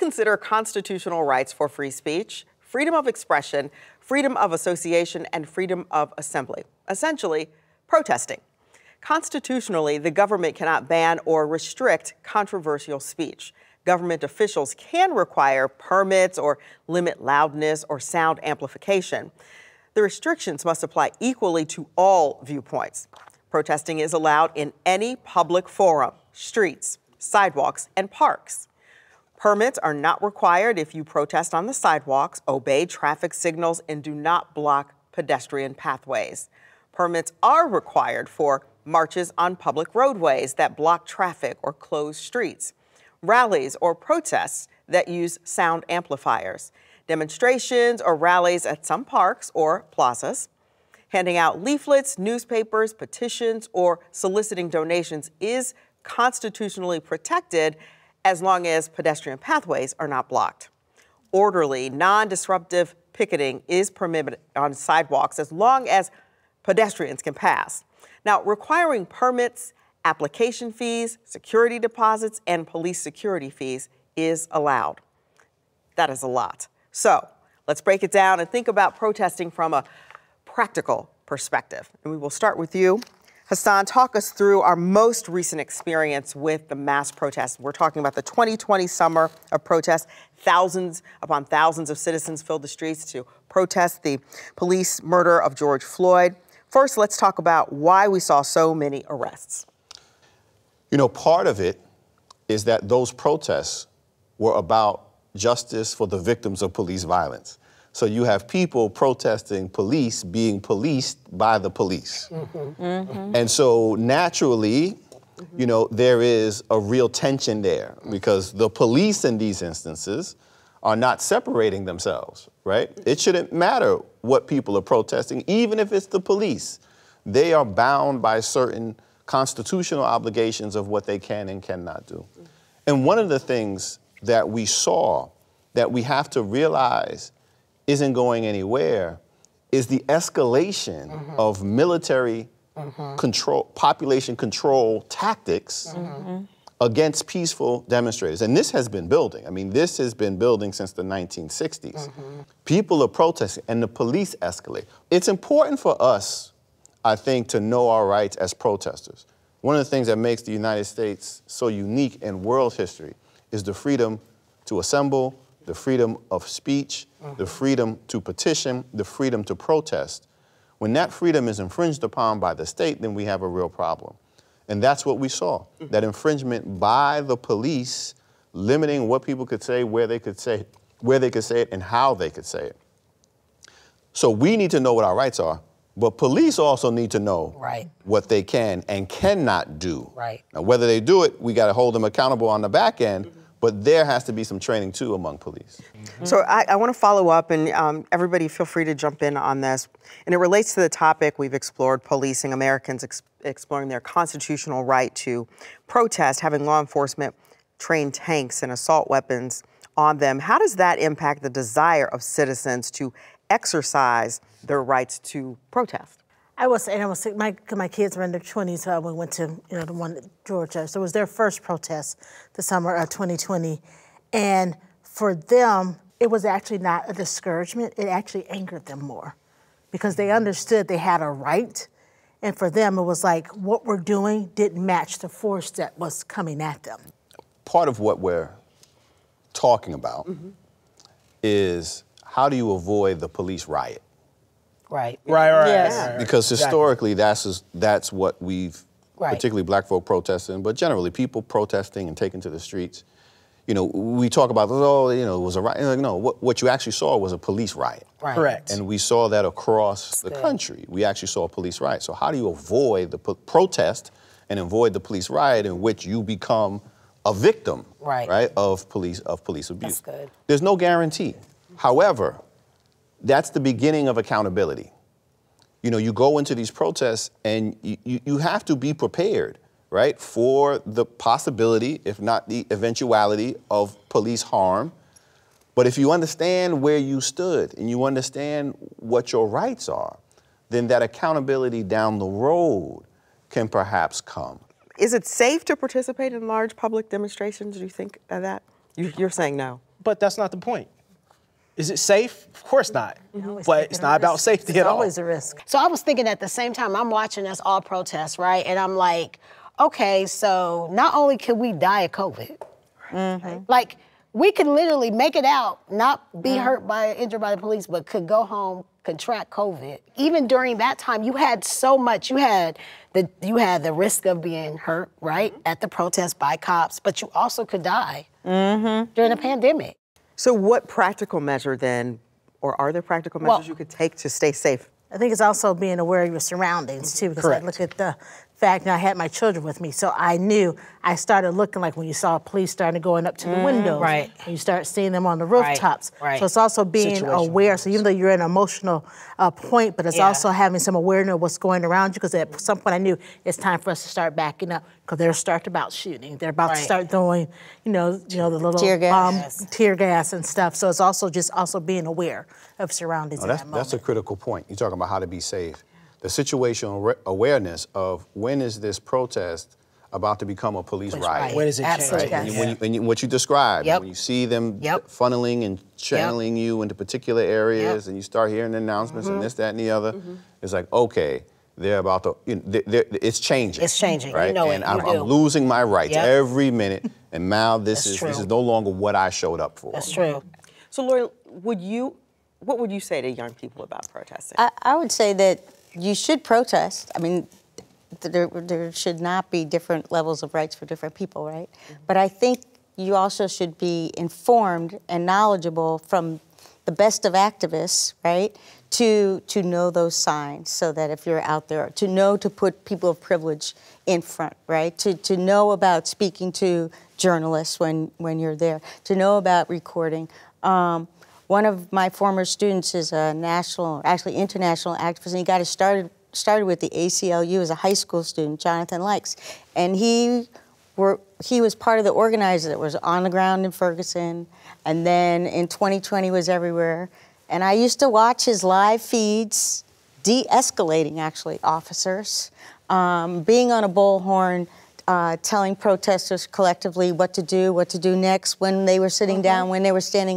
consider constitutional rights for free speech, freedom of expression, freedom of association, and freedom of assembly. Essentially, protesting. Constitutionally, the government cannot ban or restrict controversial speech. Government officials can require permits or limit loudness or sound amplification. The restrictions must apply equally to all viewpoints. Protesting is allowed in any public forum, streets, sidewalks, and parks. Permits are not required if you protest on the sidewalks, obey traffic signals, and do not block pedestrian pathways. Permits are required for marches on public roadways that block traffic or close streets, rallies or protests that use sound amplifiers, demonstrations or rallies at some parks or plazas. Handing out leaflets, newspapers, petitions, or soliciting donations is constitutionally protected as long as pedestrian pathways are not blocked. Orderly, non-disruptive picketing is permitted on sidewalks as long as pedestrians can pass. Now, requiring permits, application fees, security deposits, and police security fees is allowed. That is a lot. So let's break it down and think about protesting from a practical perspective. And we will start with you. Hassan, talk us through our most recent experience with the mass protests. We're talking about the 2020 summer of protests. Thousands upon thousands of citizens filled the streets to protest the police murder of George Floyd. First, let's talk about why we saw so many arrests. You know, part of it is that those protests were about justice for the victims of police violence. So you have people protesting police being policed by the police. Mm-hmm. Mm-hmm. And so naturally, you know, there is a real tension there because the police in these instances are not separating themselves, right? It shouldn't matter what people are protesting, even if it's the police. They are bound by certain constitutional obligations of what they can and cannot do. And one of the things that we saw that we have to realize isn't going anywhere is the escalation of military control, population control tactics against peaceful demonstrators. And this has been building. I mean, this has been building since the 1960s. People are protesting and the police escalate. It's important for us, I think, to know our rights as protesters. One of the things that makes the United States so unique in world history is the freedom to assemble, the freedom of speech, the freedom to petition, the freedom to protest. When that freedom is infringed upon by the state, then we have a real problem. And that's what we saw, that infringement by the police, limiting what people could say, where they could say it, and how they could say it. So we need to know what our rights are, but police also need to know what they can and cannot do. Now, whether they do it, we got to hold them accountable on the back end, but there has to be some training, too, among police. So I want to follow up, and everybody feel free to jump in on this. And it relates to the topic we've explored, policing, Americans exploring their constitutional right to protest, having law enforcement train tanks and assault weapons on them. How does that impact the desire of citizens to exercise their rights to protest? My kids were in their 20s. We went to, the one in Georgia. So it was their first protest the summer of 2020. And for them, it was actually not a discouragement. It actually angered them more because they understood they had a right. And for them, it was like what we're doing didn't match the force that was coming at them. Part of what we're talking about is how do you avoid the police riot? Right. Yes. Because historically, that's what we've, particularly black folk protesting, but generally people protesting and taking to the streets. You know, we talk about, it was a riot. No, what you actually saw was a police riot. Correct. And we saw that across the country. We actually saw a police riot. So how do you avoid the protest and avoid the police riot in which you become a victim, of police abuse? That's good. There's no guarantee. However, that's the beginning of accountability. You know, you go into these protests and you have to be prepared, right, for the possibility, if not the eventuality, of police harm. But if you understand where you stood and you understand what your rights are, then that accountability down the road can perhaps come. Is it safe to participate in large public demonstrations? Do you think of that? You're saying no. But that's not the point. Is it safe? Of course not. But it's not about safety It's at all. always a risk. So I was thinking at the same time, I'm watching us all protest, right? And I'm like, okay, so not only could we die of COVID, like we could literally make it out, not be hurt by, injured by the police, but could go home, contract COVID. Even during that time, you had so much. You had the risk of being hurt, right, at the protest by cops, but you also could die during a pandemic. So what practical measure then, or are there practical measures you could take to stay safe? I think it's also being aware of your surroundings too, because I look at the fact that I had my children with me, so I knew. I started looking like when you saw police starting going up to the windows, right. when you start seeing them on the rooftops. Right. So it's also being aware. So even though you're in an emotional point, but it's also having some awareness of what's going around you. Because at some point I knew it's time for us to start backing up, because they're start about shooting. They're about to start throwing, the little tear gas and stuff. So it's also being aware of surroundings. That's a critical point. You're talking about how to be safe. The situational awareness of when is this protest about to become a police riot. When is it Absolutely. change? And what you described, when you see them funneling and channeling you into particular areas, and you start hearing the announcements and this, that, and the other, it's like, okay, they're about to, it's changing. It's changing, right? You know and it, I'm losing my rights every minute, and now this That's is no longer what I showed up for. That's true. So Lori, what would you say to young people about protesting? I would say that you should protest. I mean, there should not be different levels of rights for different people, right? But I think you also should be informed and knowledgeable from the best of activists, right? To know those signs, so that if you're out there, to know to put people of privilege in front, right? To know about speaking to journalists when you're there, to know about recording. One of my former students is a international activist, and he got started with the ACLU as a high school student, Jonathan Likes, and he was part of the organizer that was on the ground in Ferguson, and then in 2020 was everywhere. And I used to watch his live feeds, de-escalating actually officers, being on a bullhorn, telling protesters collectively what to do next, when they were sitting down, when they were standing